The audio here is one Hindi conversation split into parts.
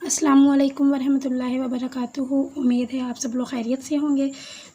अस्सलामुअलैकुम वरहमतुल्लाहि वबरकातुहू। उम्मीद है आप सब लोग खैरियत से होंगे।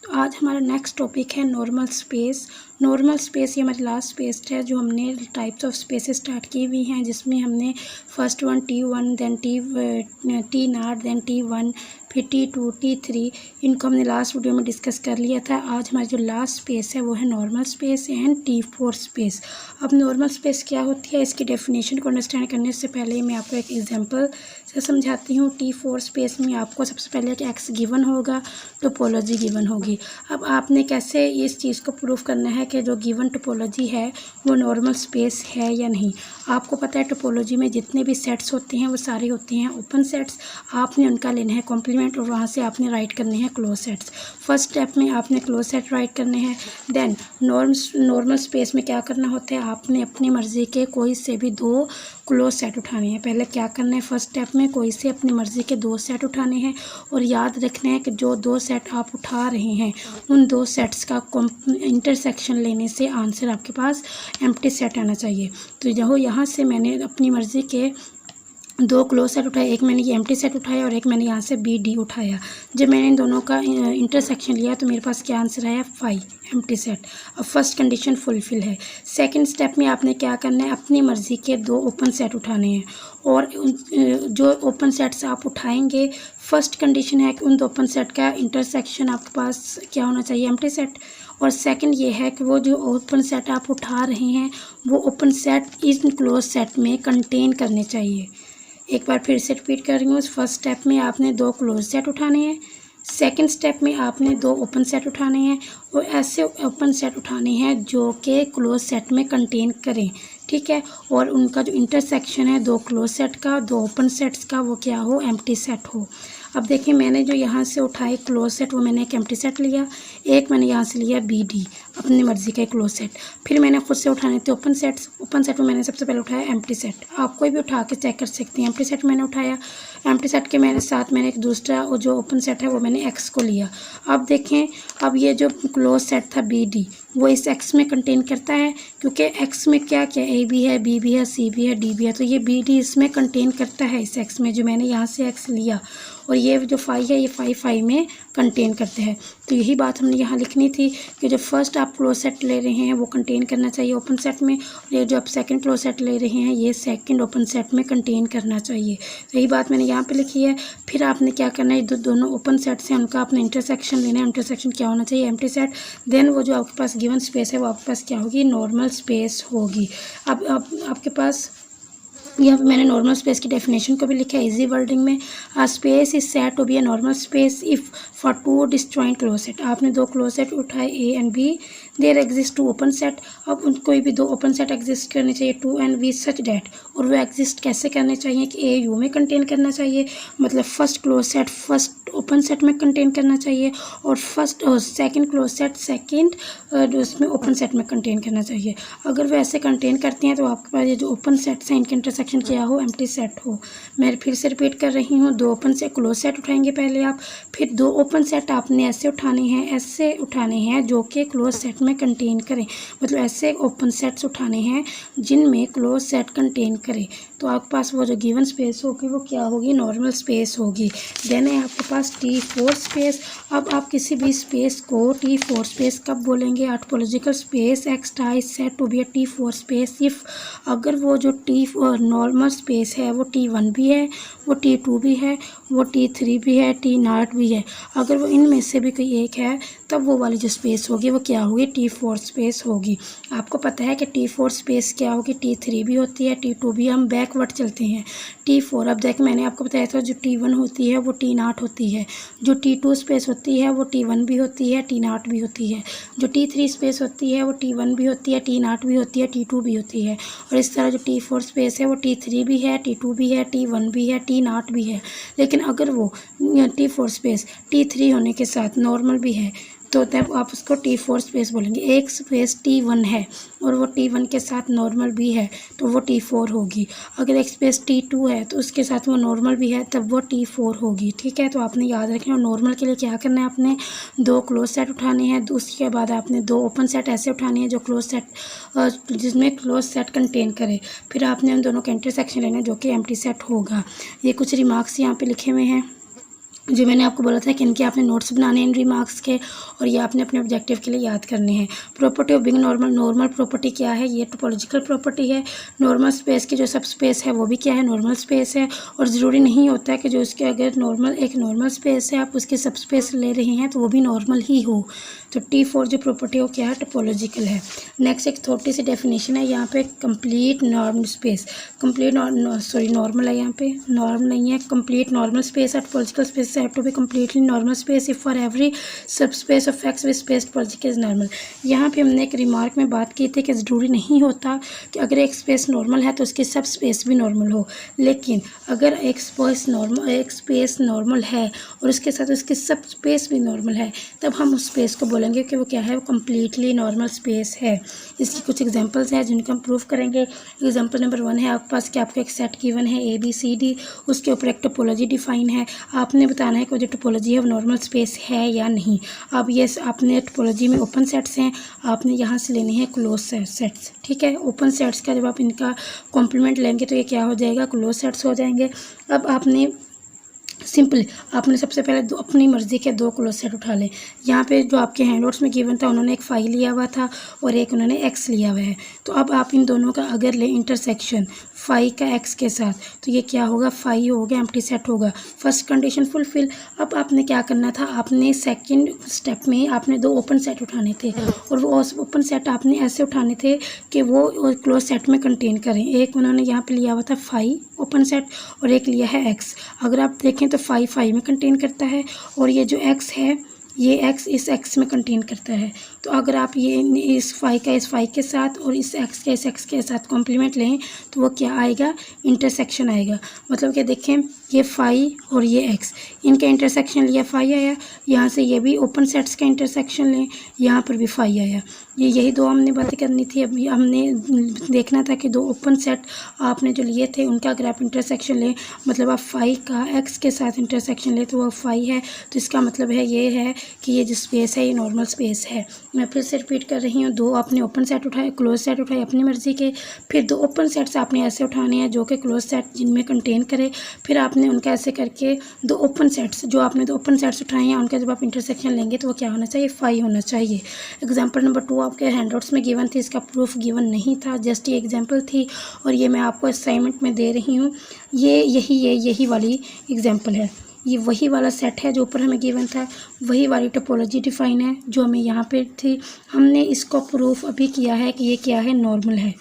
तो आज हमारा नेक्स्ट टॉपिक है नॉर्मल स्पेस। नॉर्मल स्पेस ये हमारी लास्ट स्पेस है जो हमने टाइप्स ऑफ स्पेसेस स्टार्ट की हुई हैं, जिसमें हमने first one T1, then T0, then T1, फिर T2, T3, इनको हमने लास्ट वीडियो में डिस्कस कर लिया था। आज हमारी जो लास्ट स्पेस है वो है normal space and T4 space. अब नॉर्मल स्पेस क्या होती है, इसकी डेफिनेशन को अंडरस्टैंड करने से पहले मैं आपको एक एग्जांपल से समझाती हूँ। T4 स्पेस में आपको सबसे पहले कि एक्स गिवन होगा, टोपोलॉजी गिवन होगी। अब आपने कैसे इस चीज़ को प्रूव करना है कि जो गिवन टोपोलॉजी है वो नॉर्मल स्पेस है या नहीं। आपको पता है टोपोलॉजी में जितने भी सेट्स होते हैं वो सारे होते हैं ओपन सेट्स। आपने उनका लेना है कॉम्प्लीमेंट और वहाँ से आपने राइट करने हैं क्लोज सेट्स। फर्स्ट स्टेप में आपने क्लोज सेट राइट करने हैं। देन नॉर्मल स्पेस में क्या करना होता है, आपने अपनी मर्ज़ी के कोई से भी दो क्लोज सेट उठाने हैं। पहले क्या करना है, फर्स्ट स्टेप में कोई से अपनी मर्ज़ी के दो सेट उठाने हैं और याद रखना है कि जो दो सेट आप उठा रहे हैं उन दो सेट्स का इंटरसेक्शन लेने से आंसर आपके पास एम्प्टी सेट आना चाहिए। तो जो यहाँ से मैंने अपनी मर्ज़ी के दो क्लोज सेट उठाए, एक मैंने ये एम्प्टी सेट उठाया और एक मैंने यहाँ से BD उठाया। जब मैंने इन दोनों का इंटरसेक्शन लिया तो मेरे पास क्या आंसर आया, 5 एम्प्टी सेट। अब फर्स्ट कंडीशन फुलफिल है। सेकंड स्टेप में आपने क्या करना है, अपनी मर्ज़ी के दो ओपन सेट उठाने हैं और जो ओपन सेट्स आप उठाएंगे, फर्स्ट कंडीशन है कि उन दो ओपन सेट का इंटरसेक्शन आपके पास क्या होना चाहिए, एम्प्टी सेट। और सेकंड ये है कि वो जो ओपन सेट आप उठा रहे हैं वो ओपन सेट इस क्लोज सेट में कंटेन करने चाहिए। एक बार फिर से रिपीट कर रही हूँ। फर्स्ट स्टेप में आपने दो क्लोज सेट उठाने हैं, सेकंड स्टेप में आपने दो ओपन सेट उठाने हैं और ऐसे ओपन सेट उठाने हैं जो कि क्लोज सेट में कंटेन करें, ठीक है। और उनका जो इंटरसेक्शन है दो क्लोज सेट का, दो ओपन सेट्स का, वो क्या हो, एम्प्टी सेट हो। अब देखिए मैंने जो यहाँ से उठाए क्लोज सेट वो मैंने एक एम्प्टी सेट लिया, एक मैंने यहाँ से लिया BD अपनी मर्ज़ी का क्लोज सेट। फिर मैंने खुद से उठाने थे ओपन सेट्स। ओपन सेट में मैंने सबसे पहले उठाया एम्प्टी सेट। आप कोई भी उठा के चेक कर सकते हैं। एम्प्टी सेट मैंने उठाया, एम्प्टी सेट के मेरे साथ मैंने एक दूसरा और जो ओपन सेट है वो मैंने X को लिया। अब देखें, अब ये जो क्लोज सेट था BD वो इस X में कंटेन करता है, क्योंकि X में क्या क्या A भी है, B भी है, C भी है, D भी है, तो ये BD इसमें कंटेन करता है इस X में, जो मैंने यहाँ से X लिया। और ये जो 5 है ये 5 में कंटेन करते हैं। तो यही बात हमने यहाँ लिखनी थी कि जो फर्स्ट आप क्लोज सेट ले रहे हैं वो कंटेन करना चाहिए ओपन सेट में, और ये जो आप सेकंड क्लोज सेट ले रहे हैं ये सेकंड ओपन सेट में कंटेन करना चाहिए। तो यही बात मैंने यहाँ पे लिखी है। फिर आपने क्या करना है, दोनों ओपन सेट से उनका अपना इंटरसेक्शन लेना है। इंटरसेक्शन क्या होना चाहिए, एम्प्टी सेट। देन वो जो आपके पास गिवन स्पेस है वो आपके पास क्या होगी, नॉर्मल स्पेस होगी। अब आपके पास यहाँ पे मैंने नॉर्मल स्पेस की डेफिनेशन को भी लिखा है इजी वर्डिंग में। Space is said to be a normal space if for two disjoint close set. आपने दो क्लोज सेट उठाए A and B, there exist two open set. अब उन कोई भी दो ओपन सेट एग्जिस्ट करने चाहिए 2 and V सच डैट, और वो एग्जिस्ट कैसे करने चाहिए कि A U में कंटेन करना चाहिए, मतलब first close set first open set में कंटेन करना चाहिए और first second close set second उसमें ओपन सेट में कंटेन करना चाहिए। अगर वो ऐसे कंटेन करते हैं तो आपके पास ये जो ओपन सेट्स हैं इनके इंटरसेक्शन क्या हो, एम्प्टी सेट हो। मैं फिर से रिपीट कर रही हूँ, दो ओपन सेट क्लोज सेट उठाएंगे पहले आप, फिर दो ओपन सेट आपने ऐसे उठाने हैं जो कि क्लोज सेट में कंटेन करें, मतलब ऐसे ओपन सेट्स उठाने हैं जिनमें क्लोज सेट कंटेन करें। तो आपके पास वो जो गिवन स्पेस होगी वो क्या होगी, नॉर्मल स्पेस होगी। देन है आपके पास T4 स्पेस। अब आप किसी भी स्पेस को T4 स्पेस कब बोलेंगे, topological space X is said to be a T4 space if, अगर वो जो नॉर्मल स्पेस है वो T1 भी है, वो T2 भी है, वो T3 भी है, T0 भी है, अगर वो इनमें से भी कोई एक है तब वो वाली जो स्पेस होगी वो क्या होगी, T4 स्पेस होगी। आपको पता है कि T4 स्पेस क्या होगी, T3 भी होती है, T2 भी। हम बैकवर्ड चलते हैं। T4, अब देख मैंने आपको बताया था जो T1 होती है वो T0 होती है, जो T2 स्पेस होती है वो T1 भी होती है, T0 भी होती है, जो T3 स्पेस होती है वो T1 भी होती है, T0 भी होती है, T2 भी होती है। और इस तरह जो T4 स्पेस है वो T3 भी है, T2 भी है, T1 भी है, T0 भी है। लेकिन अगर वो T4 स्पेस T3 होने के साथ नॉर्मल भी है तो तब आप उसको T4 स्पेस बोलेंगे। एक स्पेस T1 है और वो T1 के साथ नॉर्मल भी है तो वो T4 होगी। अगर एक स्पेस T2 है तो उसके साथ वो नॉर्मल भी है तब वो T4 होगी। ठीक है, तो आपने याद रखना। और नॉर्मल के लिए क्या करना है, आपने 2 क्लोज सेट उठाने हैं, उसके बाद आपने 2 ओपन सेट ऐसे उठाने हैं जो क्लोज सेट जिसमें क्लोज सेट कंटेन करे। फिर आपने उन दोनों का इंटरसेक्शन लेना है जो कि एम्प्टी सेट होगा। ये कुछ रिमार्क्स यहाँ पे लिखे हुए हैं जो मैंने आपको बोला था कि इनके आपने नोट्स बनाने हैं इन रिमार्क्स के, और ये आपने अपने ऑब्जेक्टिव के लिए याद करने हैं। Property of being normal, normal property क्या है, ये टोपोलॉजिकल प्रॉपर्टी है। नॉर्मल स्पेस की जो सब स्पेस है वो भी क्या है, नॉर्मल स्पेस है। और ज़रूरी नहीं होता है कि जो उसके अगर नॉर्मल एक नॉर्मल स्पेस है आप उसकी सब स्पेस ले रहे हैं तो वो भी नॉर्मल ही हो। तो T4 जो प्रॉपर्टी है वो क्या है, टोपोलॉजिकल है। नेक्स्ट एक छोटी सी डेफिनेशन है यहाँ पे, complete normal space, complete normal है, यहाँ पे नॉर्म नहीं है, कंप्लीट नॉर्मल स्पेस है topological space have to be completely normal space if for every subspace of X with space topological is normal. यहाँ पे हमने एक रिमार्क में बात की थी कि ज़रूरी नहीं होता कि अगर एक स्पेस नॉर्मल है तो उसकी सब स्पेस भी नॉर्मल हो, लेकिन अगर एक स्पेस नॉर्मल है और उसके साथ उसकी सब स्पेस भी नॉर्मल है तब हम उस स्पेस को बोलेंगे कि वो क्या है, वो कम्प्लीटली नॉर्मल स्पेस है। इसकी कुछ एग्जांपल्स हैं जिनको हम प्रूव करेंगे। एग्जांपल नंबर 1 है आपके पास कि आपको एक सेट गिवन है ABCD, उसके ऊपर एक टोपोलॉजी डिफाइन है। आपने बताना है कि जो टोपोलॉजी है वो नॉर्मल स्पेस है या नहीं। अब ये आपने टोपोलॉजी में ओपन सेट्स हैं, आपने यहाँ से लेने हैं क्लोज सेट्स। ठीक है, ओपन सेट्स का जब आप इनका कॉम्प्लीमेंट लेंगे तो ये क्या हो जाएगा, क्लोज सेट्स हो जाएंगे। अब आपने सिंपल आपने सबसे पहले अपनी मर्ज़ी के 2 क्लोज सेट उठा लें। यहाँ पे जो आपके हैंडआउट्स में गिवन था उन्होंने एक 5 लिया हुआ था और एक उन्होंने x लिया हुआ है। तो अब आप इन दोनों का अगर लें इंटरसेक्शन 5 का x के साथ तो ये क्या होगा, 5 होगा, एम्प्टी सेट होगा। First condition fulfil. अब आपने क्या करना था, आपने सेकंड स्टेप में आपने 2 ओपन सेट उठाने थे और वो ओपन सेट आपने ऐसे उठाने थे कि वो क्लोज सेट में कंटेन करें। एक उन्होंने यहाँ पे लिया हुआ था 5 ओपन सेट और एक लिया है x। अगर आप देखें तो 5 में कंटेन करता है और ये जो x है ये x इस x में कंटेन करता है। तो अगर आप ये इस 5 के साथ और इस x के साथ कॉम्प्लीमेंट लें तो वो क्या आएगा, इंटरसेक्शन आएगा। मतलब कि देखें ये 5 और ये x, इनका इंटरसेक्शन लिया 5 आया, यहाँ से ये भी ओपन सेट्स का इंटरसेक्शन लें, यहाँ पर भी 5 आया। यही 2 हमने बातें करनी थी। अभी हमने देखना था कि 2 ओपन सेट आपने जो लिए थे उनका अगर आप इंटरसेक्शन लें, मतलब आप 5 का x के साथ इंटरसेक्शन लें तो वो 5 है। तो इसका मतलब है ये है कि ये जो स्पेस है ये नॉर्मल स्पेस है। मैं फिर से रिपीट कर रही हूँ, 2 आपने ओपन सेट उठाए, क्लोज सेट उठाए अपनी मर्ज़ी के, फिर 2 ओपन सेट्स आपने ऐसे उठाने हैं जो कि क्लोज सेट जिनमें कंटेन करे, फिर आपने उनका ऐसे करके 2 ओपन सेट्स जो आपने 2 ओपन सेट्स उठाए हैं उनका जब आप इंटरसेक्शन लेंगे तो वो क्या होना चाहिए, 5 होना चाहिए। एग्जाम्पल नंबर 2 आपके हैंडआउट्स में गिवन थी, इसका प्रूफ गिवन नहीं था, जस्ट ये एग्जाम्पल थी और ये मैं आपको असाइनमेंट में दे रही हूँ। यही वाली एग्जाम्पल है, ये वही वाला सेट है जो ऊपर हमें गिवन था, वही वाली टोपोलॉजी डिफाइन है जो हमें यहाँ पे थी। हमने इसको प्रूफ अभी किया है कि ये क्या है, नॉर्मल है।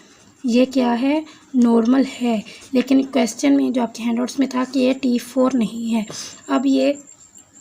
ये क्या है, नॉर्मल है। लेकिन क्वेश्चन में जो आपके हैंडआउट्स में था कि ये T4 नहीं है। अब ये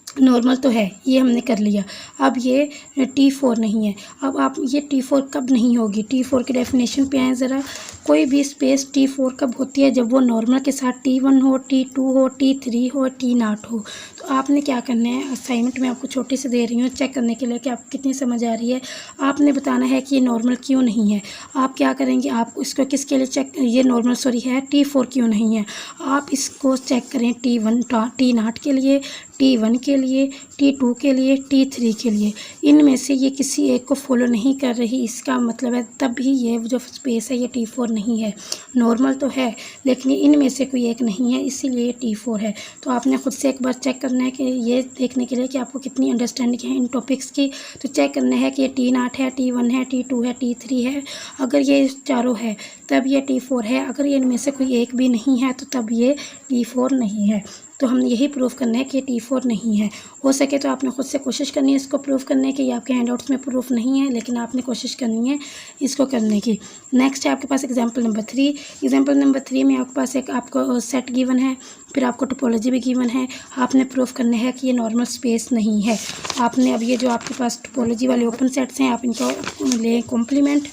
नॉर्मल तो है, ये हमने कर लिया। अब ये T4 नहीं है। अब आप ये T4 कब नहीं होगी, T4 की डेफिनेशन पे आए ज़रा। कोई भी स्पेस T4 कब होती है, जब वो नॉर्मल के साथ T1 हो, T2 हो, T3 हो, T0 हो। तो आपने क्या करना है, असाइनमेंट में आपको छोटी सी दे रही हूँ चेक करने के लिए कि आपको कितनी समझ आ रही है। आपने बताना है कि ये नॉर्मल क्यों नहीं है। आप क्या करेंगे, आप इसको किसके लिए चेक, ये नॉर्मल है T4 क्यों नहीं है। आप इसको चेक करें T1 T0 के लिए, T1 के लिए, T2 के लिए, T3 के लिए। इनमें से ये किसी एक को फॉलो नहीं कर रही, इसका मतलब है तभी ये जो स्पेस है ये T4 नहीं है। नॉर्मल तो है लेकिन इनमें से कोई एक नहीं है, इसीलिए ये T4 है। तो आपने खुद से एक बार चेक करना है कि ये देखने के लिए कि आपको कितनी अंडरस्टैंडिंग है इन टॉपिक्स की। तो चेक करना है कि ये T0 है, T1 है, T2 है, T3 है। अगर ये चारों है तब ये T4 है। अगर ये इनमें से कोई एक भी नहीं है तो तब ये T4 नहीं है। तो हमने यही प्रूफ करना है कि T4 नहीं है। हो सके तो आपने खुद से कोशिश करनी है इसको प्रूफ करने की। ये आपके हैंडआउट्स में प्रूफ नहीं है लेकिन आपने कोशिश करनी है इसको करने की। नेक्स्ट है आपके पास एग्जांपल नंबर 3। एग्जांपल नंबर 3 में आपके पास एक आपको सेट गिवन है, फिर आपको टोपोलॉजी भी गिवन है। आपने प्रूफ करना है कि ये नॉर्मल स्पेस नहीं है। आपने अब ये जो आपके पास टोपोलॉजी वाले ओपन सेट्स हैं आप इनको लें कॉम्प्लीमेंट।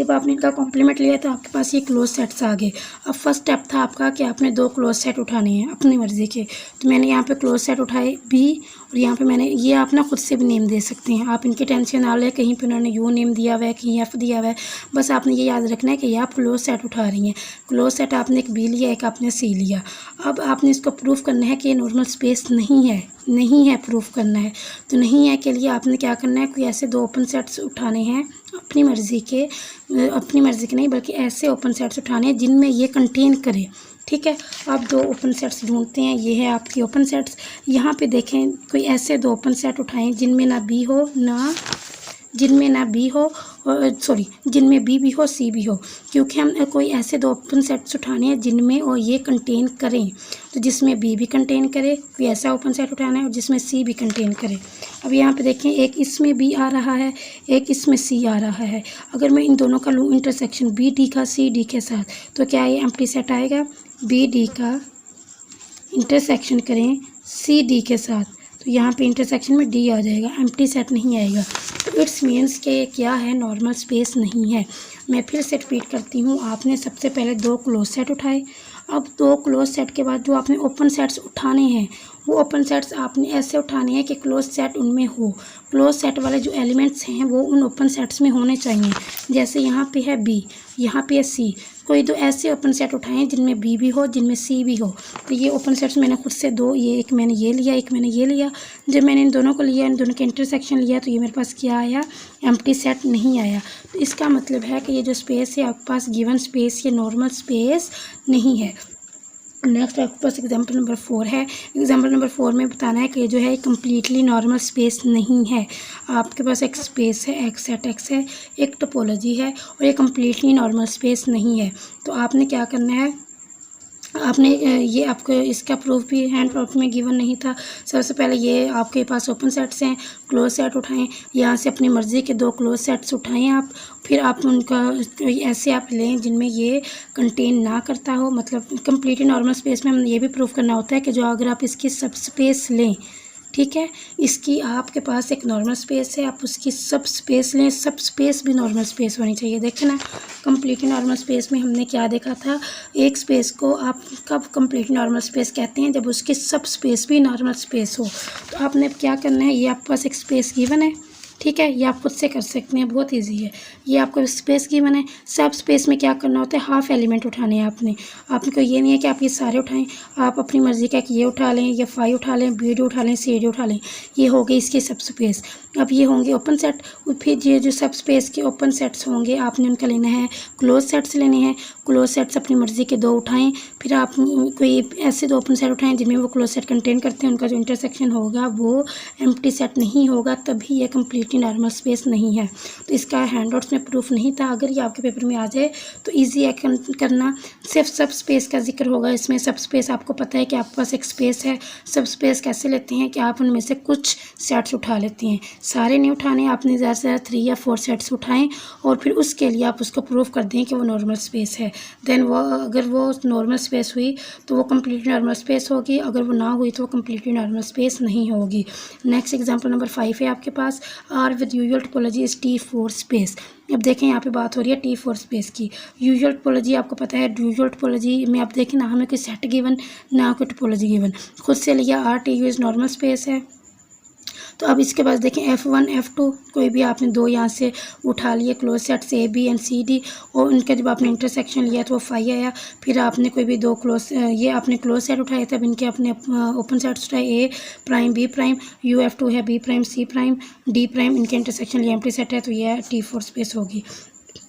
जब आपने इनका कॉम्प्लीमेंट लिया तो आपके पास ये क्लोज सेट्स आ गए। अब फर्स्ट स्टेप था आपका कि आपने 2 क्लोज सेट उठाने हैं अपनी मर्ज़ी के। तो मैंने यहाँ पे क्लोज सेट उठाए बी, और यहाँ पे मैंने ये आप ना खुद से भी नेम दे सकते हैं, आप इनकी टेंशन ना लें। कहीं पे उन्होंने यू नेम दिया हुआ है, कहीं एफ़ दिया हुआ है, बस आपने ये याद रखना है कि ये आप क्लोज सेट उठा रही हैं। क्लोज सेट आपने एक बी लिया, एक आपने सी लिया। अब आपने इसको प्रूफ करना है कि ये नॉर्मल स्पेस नहीं है प्रूफ करना है। तो नहीं है के लिए आपने क्या करना है, कोई ऐसे 2 ओपन सेट्स उठाने हैं अपनी मर्ज़ी के नहीं बल्कि ऐसे ओपन सेट्स उठाने हैं जिनमें ये कंटेन करे। ठीक है, आप 2 ओपन सेट्स ढूंढते हैं, ये है आपकी ओपन सेट्स। यहाँ पे देखें कोई ऐसे 2 ओपन सेट उठाएं जिनमें ना बी हो जिनमें बी भी हो सी भी हो, क्योंकि हम कोई ऐसे 2 ओपन सेट्स उठाने हैं जिनमें और ये कंटेन करें। तो जिसमें बी भी कंटेन करे, कोई ऐसा ओपन सेट उठाना है और जिसमें सी भी कंटेन करे। अब यहाँ पे देखें एक इसमें बी आ रहा है, एक इसमें सी आ रहा है। अगर मैं इन दोनों का लूँ इंटरसेक्शन बी डी का सी डी के साथ, तो क्या ये एम्प्टी सेट आएगा? बी डी का इंटरसेक्शन करें सी डी के साथ, तो यहाँ पे इंटरसेक्शन में डी आ जाएगा, एम्प्टी सेट नहीं आएगा। तो इट्स मीन्स के क्या है, नॉर्मल स्पेस नहीं है। मैं फिर से रिपीट करती हूँ, आपने सबसे पहले 2 क्लोज सेट उठाए। अब 2 क्लोज सेट के बाद जो आपने ओपन सेट्स उठाने हैं, वो ओपन सेट्स आपने ऐसे उठाने हैं कि क्लोज सेट उनमें हो। क्लोज सेट वाले जो एलिमेंट्स हैं वो उन ओपन सेट्स में होने चाहिए। जैसे यहाँ पे है बी, यहाँ पे है सी, कोई 2 ऐसे ओपन सेट उठाएं जिनमें बी भी हो, जिनमें सी भी हो। तो ये ओपन सेट्स मैंने खुद से 2, ये एक मैंने ये लिया, एक मैंने ये लिया। जब मैंने इन दोनों को लिया, इन दोनों के इंटरसेक्शन लिया, तो ये मेरे पास क्या आया? एम्प्टी सेट नहीं आया। तो इसका मतलब है कि ये जो स्पेस है आपके पास गिवन स्पेस, ये नॉर्मल स्पेस नहीं है। नेक्स्ट आपके पास एग्जाम्पल नंबर 4 है। एग्जाम्पल नंबर 4 में बताना है कि जो है कम्प्लीटली नॉर्मल स्पेस नहीं है। आपके पास एक स्पेस है, एक सेट एक्स है, एक टोपोलॉजी है, और ये कम्प्लीटली नॉर्मल स्पेस नहीं है। तो आपने क्या करना है, आपने ये आपको इसका प्रूफ भी हैंड प्रूफ में गिवन नहीं था। सबसे पहले ये आपके पास ओपन सेट्स हैं, क्लोज सेट उठाएं, यहाँ से अपनी मर्ज़ी के 2 क्लोज सेट्स उठाएं आप। फिर आप उनका ऐसे आप लें जिनमें ये कंटेन ना करता हो, मतलब कंप्लीटली नॉर्मल स्पेस में हम ये भी प्रूफ करना होता है कि जो अगर आप इसकी सब स्पेस लें, ठीक है, इसकी आपके पास एक नॉर्मल स्पेस है, आप उसकी सब स्पेस लें, सब स्पेस भी नॉर्मल स्पेस होनी चाहिए। देखें ना, कंप्लीटली नॉर्मल स्पेस में हमने क्या देखा था, एक स्पेस को आप कब कंप्लीटली नॉर्मल स्पेस कहते हैं, जब उसकी सब स्पेस भी नॉर्मल स्पेस हो। तो आपने क्या करना है, ये आपके पास एक स्पेस गिवन है, ठीक है, ये आप खुद से कर सकते हैं, बहुत इजी है। ये आपको स्पेस गिवन है, सब स्पेस में क्या करना होता है, हाफ एलिमेंट उठाने हैं आपने को ये नहीं है कि आप ये सारे उठाएं, आप अपनी मर्ज़ी का ये उठा लें, ये 5 उठा लें, बी डी उठा लें, सी डी उठा लें, ये हो गई इसकी सब स्पेस। अब ये होंगे ओपन सेट, फिर ये जो सब स्पेस के ओपन सेट्स होंगे आपने उनका लेना है क्लोज सेट्स लेने हैं। क्लोज सेट्स अपनी मर्ज़ी के 2 उठाएं, फिर आप कोई ऐसे 2 ओपन सेट उठाएं जिनमें वो क्लोज सेट कंटेन करते हैं, उनका जो इंटरसेक्शन होगा वो एम्प्टी सेट नहीं होगा, तभी ये कम्प्लीटली नॉर्मल स्पेस नहीं है। तो इसका हैंडआउट्स में प्रूफ नहीं था, अगर ये आपके पेपर में आ जाए तो ईजी है करना। सिर्फ सब स्पेस का जिक्र होगा इसमें। सब स्पेस आपको पता है कि आपके पास एक स्पेस है, सब स्पेस कैसे लेते हैं कि आप उनमें से कुछ सेट्स उठा लेते हैं, सारे नहीं उठाने, आपने ज़्यादा से ज़्यादा 3 या 4 सेट्स उठाएं और फिर उसके लिए आप उसको प्रूफ कर दें कि वो नॉर्मल स्पेस है। देन वो अगर वो नॉर्मल स्पेस हुई तो वो कम्प्लीटली नॉर्मल स्पेस होगी, अगर वो ना हुई तो वो कम्प्लीटली नॉर्मल स्पेस नहीं होगी। नेक्स्ट एग्जांपल नंबर 5 है आपके पास, R with usual topology is T4 space. अब देखें यहाँ पे बात हो रही है T4 स्पेस की। यूजुअल टोपोलॉजी आपको पता है, यूजुअल टोपोलॉजी में आप देखें ना हमें कोई सेट गिवन ना कोई टोपोलॉजी गिवन, खुद से लिया RTU इज नॉर्मल स्पेस है। तो अब इसके बाद देखें F1 F2 कोई भी आपने 2 यहाँ से उठा लिए close sets A B and C D, और उनका जब आपने इंटरसेक्शन लिया तो वो 5 आया। फिर आपने कोई भी 2 ये आपने क्लोज सेट उठाए, तब इनके अपने ओपन सेट्स उठाए A prime B prime, UF2 है B prime C prime D prime, इनके इंटरसेक्शन लिया एम्प्टी सेट है, तो ये T4 स्पेस होगी।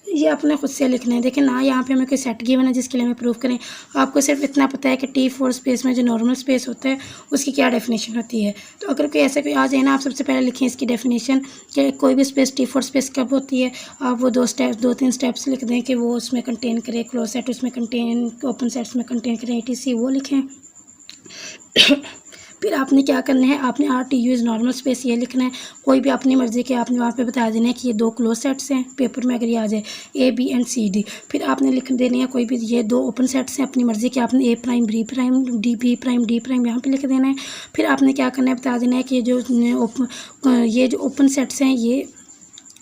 ये आपने खुद से लिखना है। देखें ना, यहाँ पे हमें कोई सेट गिवन है जिसके लिए हमें प्रूफ करें, आपको सिर्फ इतना पता है कि T4 स्पेस में जो नॉर्मल स्पेस होता है उसकी क्या डेफिनेशन होती है। तो अगर कोई ऐसा कोई आ जाए ना, आप सबसे पहले लिखें इसकी डेफिनेशन कि कोई भी स्पेस T4 स्पेस कब होती है। आप वो 2-3 स्टेप्स लिख दें कि वो उसमें कंटेन करे, क्लोज सेट उसमें कंटेन, ओपन सेट्स में कंटेन करें, ETC वो लिखें। फिर आपने क्या करना है, आपने RTU इज़ नॉर्मल स्पेस ये लिखना है। कोई भी अपनी मर्ज़ी के आपने वहाँ पे बता देना है कि ये 2 क्लोज सेट्स हैं, पेपर में अगर ये आ जाए A B and C D। फिर आपने लिख देने हैं कोई भी ये 2 ओपन सेट्स हैं अपनी मर्ज़ी के, आपने A prime B prime D B prime D prime यहाँ पे लिख देना है। फिर आपने क्या करना है, बता देना है कि ये जो ओपन सेट्स हैं ये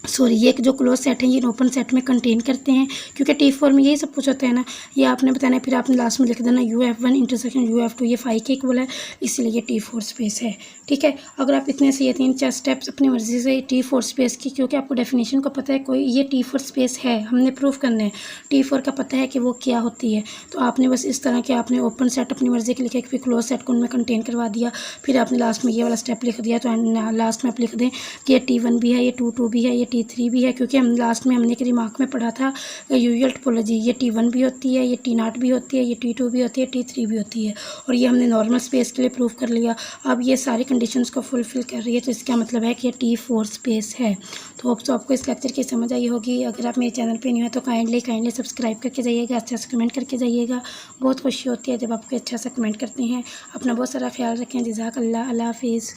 सॉरी ये जो क्लोज सेट हैं ये ओपन सेट में कंटेन करते हैं, क्योंकि T4 में यही सब कुछ होता है ना, ये आपने बताना है, फिर आपने लास्ट में लिख देना UF1 इंटरसेक्शन UF2, ये फाई के इक्वल है, इसलिए ये T4 स्पेस है। ठीक है, अगर आप इतने से ये 3-4 स्टेप्स अपनी मर्जी से T4 स्पेस की, क्योंकि आपको डेफिनेशन को पता है कोई ये T4 स्पेस है, हमने प्रूफ करना है, T4 का पता है कि वो क्या होती है, तो आपने बस इस तरह के आपने ओपन सेट अपनी मर्जी के लिखे, फिर क्लोज सेट को उनमें कंटेन करवा दिया, फिर आपने लास्ट में ये वाला स्टेप लिख दिया, तो लास्ट में आप लिख दें कि ये T1 भी है, ये T2 भी है, ये T3 भी है, क्योंकि हम लास्ट में हमने एक रिमार्क में पढ़ा था यूजुअल टोपोलॉजी, ये T1 भी होती है, ये T0 भी होती है, ये T2 भी होती है, T3 भी होती है, और ये हमने नॉर्मल स्पेस के लिए प्रूफ कर लिया। अब ये सारी कंडीशंस को फुलफिल कर रही है, तो इसका मतलब है कि ये T4 स्पेस है। तो होप तो आपको इस लेक्चर की समझ आई होगी। अगर आप मेरे चैनल पे नहीं हो तो काइंडली सब्सक्राइब करके जाइएगा, अच्छा सा कमेंट करके जाइएगा, बहुत खुशी होती है जब आपको अच्छा सा कमेंट करते हैं। अपना बहुत सारा ख्याल रखें। जज़ाकल्लाह, अल्लाह हाफिज़।